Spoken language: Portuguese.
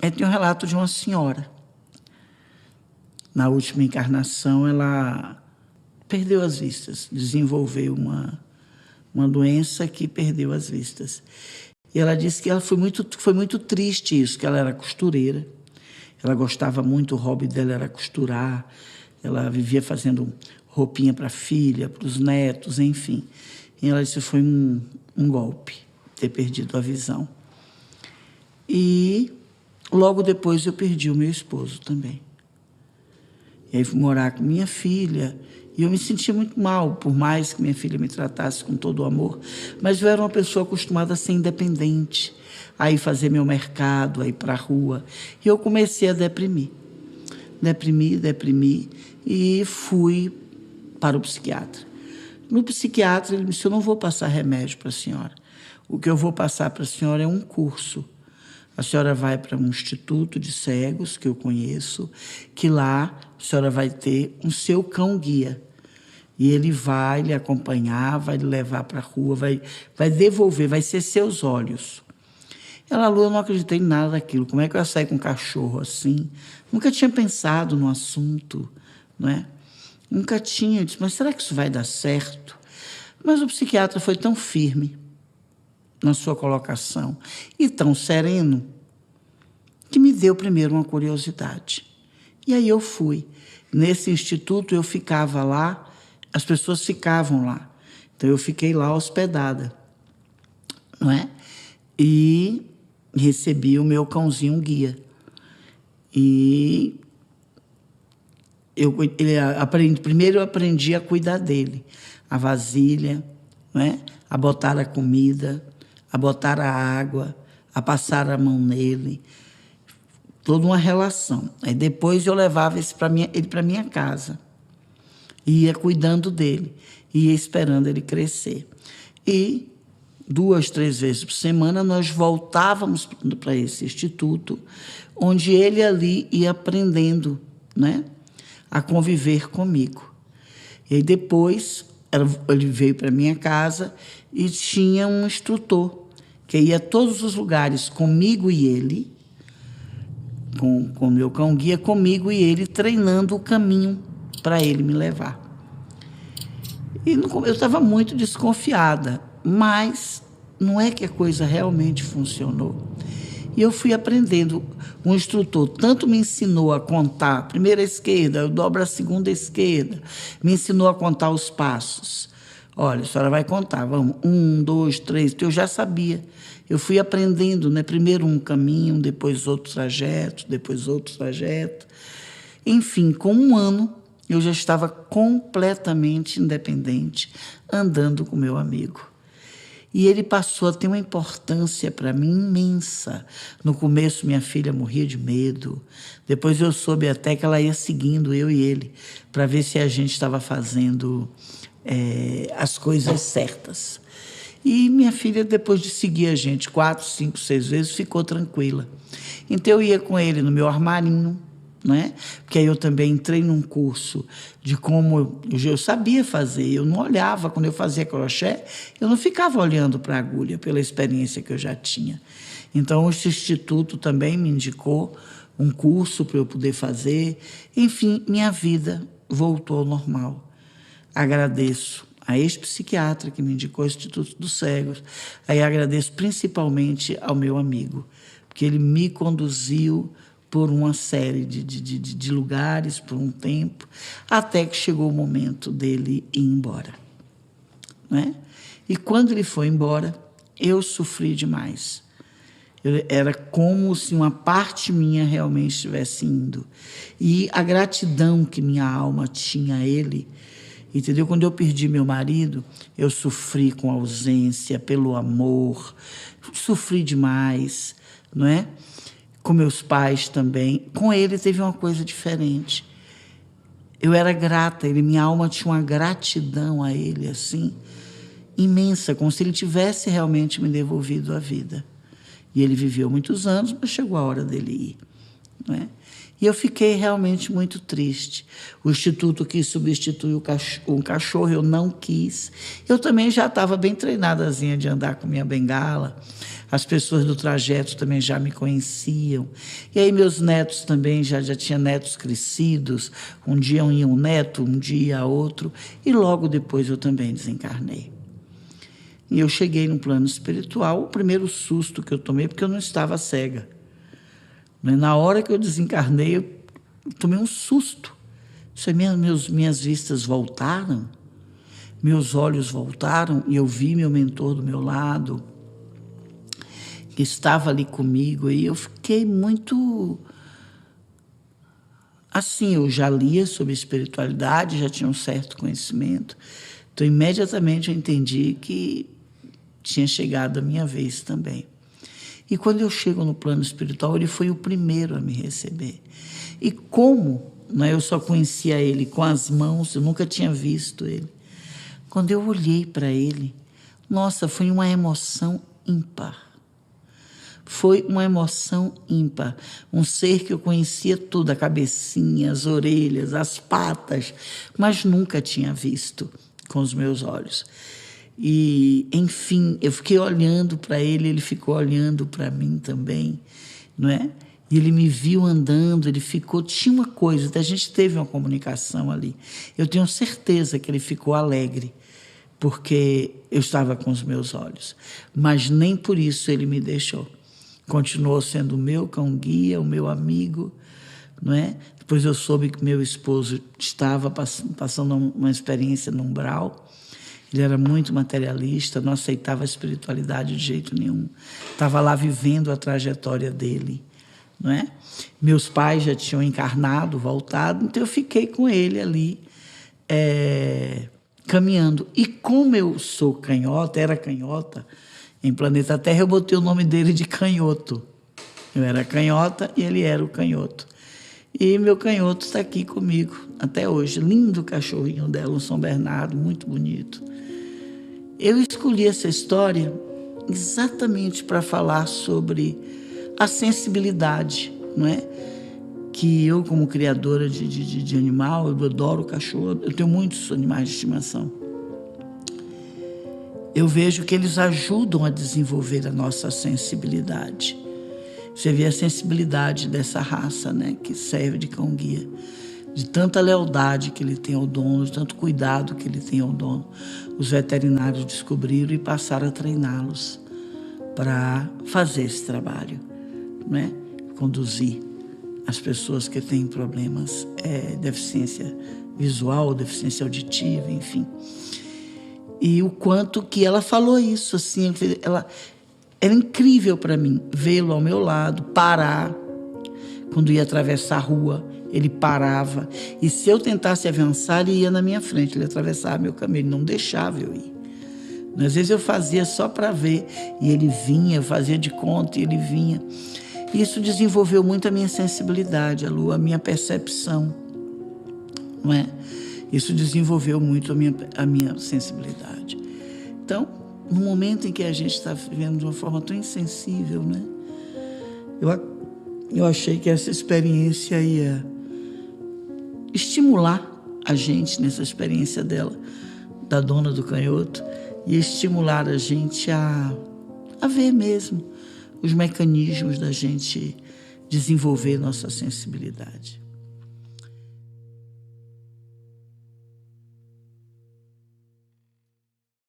Tem um relato de uma senhora. Na última encarnação, ela perdeu as vistas, desenvolveu uma doença que perdeu as vistas. E ela disse que foi muito triste isso, que ela era costureira. Ela gostava muito, o hobby dela era costurar. Ela vivia fazendo roupinha para a filha, para os netos, enfim. E ela disse que foi um golpe, ter perdido a visão. E logo depois eu perdi o meu esposo também. E aí fui morar com minha filha, e eu me sentia muito mal, por mais que minha filha me tratasse com todo o amor, mas eu era uma pessoa acostumada a ser independente, a ir fazer meu mercado, a ir para a rua, e eu comecei a deprimir, e fui para o psiquiatra. No psiquiatra, ele me disse, eu não vou passar remédio para a senhora, o que eu vou passar para a senhora é um curso. A senhora vai para um instituto de cegos, que eu conheço, que lá a senhora vai ter um seu cão-guia. E ele vai lhe acompanhar, vai lhe levar para a rua, vai devolver, vai ser seus olhos. Ela, Lu, eu não acreditei em nada daquilo. Como é que eu ia sair com um cachorro assim? Nunca tinha pensado no assunto, não é? Nunca tinha. Eu disse, mas será que isso vai dar certo? Mas o psiquiatra foi tão firme na sua colocação, e tão sereno, que me deu primeiro uma curiosidade. E aí eu fui. Nesse instituto eu ficava lá, as pessoas ficavam lá. Então eu fiquei lá hospedada, não é? E recebi o meu cãozinho guia. E primeiro eu aprendi a cuidar dele, a vasilha, não é? A botar a comida, a botar a água, a passar a mão nele, toda uma relação. Aí depois eu levava ele para minha casa, ia cuidando dele, ia esperando ele crescer. E 2, 3 vezes por semana nós voltávamos para esse instituto, onde ele ali ia aprendendo, né, a conviver comigo. E aí depois ele veio para minha casa e tinha um instrutor que ia a todos os lugares comigo e ele, com o meu cão-guia, comigo e ele, treinando o caminho para ele me levar. E eu estava muito desconfiada, mas não é que a coisa realmente funcionou. E eu fui aprendendo. O instrutor tanto me ensinou a contar a primeira esquerda, eu dobro a segunda esquerda, me ensinou a contar os passos. Olha, a senhora vai contar, vamos, 1, 2, 3, eu já sabia. Eu fui aprendendo, né? Primeiro um caminho, depois outro trajeto, depois outro trajeto. Enfim, com 1 ano, eu já estava completamente independente, andando com meu amigo. E ele passou a ter uma importância para mim imensa. No começo, minha filha morria de medo. Depois eu soube até que ela ia seguindo eu e ele, para ver se a gente estava fazendo as coisas certas. E minha filha, depois de seguir a gente 4, 5, 6 vezes, ficou tranquila. Então eu ia com ele no meu armarinho, né? Porque aí eu também entrei num curso de como eu sabia fazer, eu não olhava, quando eu fazia crochê, eu não ficava olhando para a agulha, pela experiência que eu já tinha. Então, o instituto também me indicou um curso para eu poder fazer. Enfim, minha vida voltou ao normal. Agradeço a ex-psiquiatra que me indicou o Instituto dos Cegos, aí agradeço principalmente ao meu amigo, porque ele me conduziu por uma série de lugares, por um tempo, até que chegou o momento dele ir embora, né? E quando ele foi embora, eu sofri demais. Era como se uma parte minha realmente estivesse indo. E a gratidão que minha alma tinha a ele, entendeu? Quando eu perdi meu marido, eu sofri com a ausência, pelo amor, sofri demais, não é? Com meus pais também. Com ele teve uma coisa diferente. Eu era grata, minha alma tinha uma gratidão a ele, assim, imensa, como se ele tivesse realmente me devolvido a vida. E ele viveu muitos anos, mas chegou a hora dele ir, não é? E eu fiquei realmente muito triste. O instituto quis substituir o cachorro, eu não quis. Eu também já estava bem treinadazinha de andar com minha bengala. As pessoas do trajeto também já me conheciam. E aí meus netos também, já tinha netos crescidos. Um dia ia um neto, um dia outro. E logo depois eu também desencarnei. E eu cheguei no plano espiritual, o primeiro susto que eu tomei, porque eu não estava cega. Na hora que eu desencarnei, eu tomei um susto. Minhas vistas voltaram, meus olhos voltaram, e eu vi meu mentor do meu lado, que estava ali comigo, e eu fiquei muito... Assim, eu já lia sobre espiritualidade, já tinha um certo conhecimento, então imediatamente eu entendi que tinha chegado a minha vez também. E quando eu chego no plano espiritual, ele foi o primeiro a me receber. E como, né, eu só conhecia ele com as mãos, eu nunca tinha visto ele. Quando eu olhei para ele, nossa, foi uma emoção ímpar. Foi uma emoção ímpar. Um ser que eu conhecia tudo, a cabecinha, as orelhas, as patas, mas nunca tinha visto com os meus olhos. E, enfim, eu fiquei olhando para ele, ele ficou olhando para mim também, não é? E ele me viu andando, ele ficou... Tinha uma coisa, a gente teve uma comunicação ali. Eu tenho certeza que ele ficou alegre, porque eu estava com os meus olhos. Mas nem por isso ele me deixou. Continuou sendo o meu cão-guia, o meu amigo, não é? Depois eu soube que meu esposo estava passando uma experiência no umbral. Ele era muito materialista, não aceitava a espiritualidade de jeito nenhum. Estava lá vivendo a trajetória dele, não é? Meus pais já tinham encarnado, voltado, então eu fiquei com ele ali, caminhando. E como eu sou canhota, era canhota, em Planeta Terra, eu botei o nome dele de Canhoto. Eu era canhota e ele era o canhoto. E meu canhoto está aqui comigo até hoje. Lindo cachorrinho dela, um São Bernardo, muito bonito. Eu escolhi essa história exatamente para falar sobre a sensibilidade, não é? Que eu, como criadora de animal, eu adoro cachorro, eu tenho muitos animais de estimação. Eu vejo que eles ajudam a desenvolver a nossa sensibilidade. Você vê a sensibilidade dessa raça, né, que serve de cão-guia, de tanta lealdade que ele tem ao dono, de tanto cuidado que ele tem ao dono. Os veterinários descobriram e passaram a treiná-los para fazer esse trabalho, né? Conduzir as pessoas que têm problemas, deficiência visual, deficiência auditiva, enfim. E o quanto que ela falou isso, assim, era incrível para mim vê-lo ao meu lado, parar. Quando ia atravessar a rua, ele parava. E se eu tentasse avançar, ele ia na minha frente, ele atravessava meu caminho, ele não deixava eu ir. Às vezes eu fazia só para ver, e ele vinha, eu fazia de conta e ele vinha. Isso desenvolveu muito a minha sensibilidade, a minha percepção, não é? Isso desenvolveu muito a minha sensibilidade. Então, no momento em que a gente está vivendo de uma forma tão insensível, né? Eu achei que essa experiência ia estimular a gente nessa experiência dela, da dona do canhoto, e estimular a gente a ver mesmo os mecanismos da gente desenvolver nossa sensibilidade.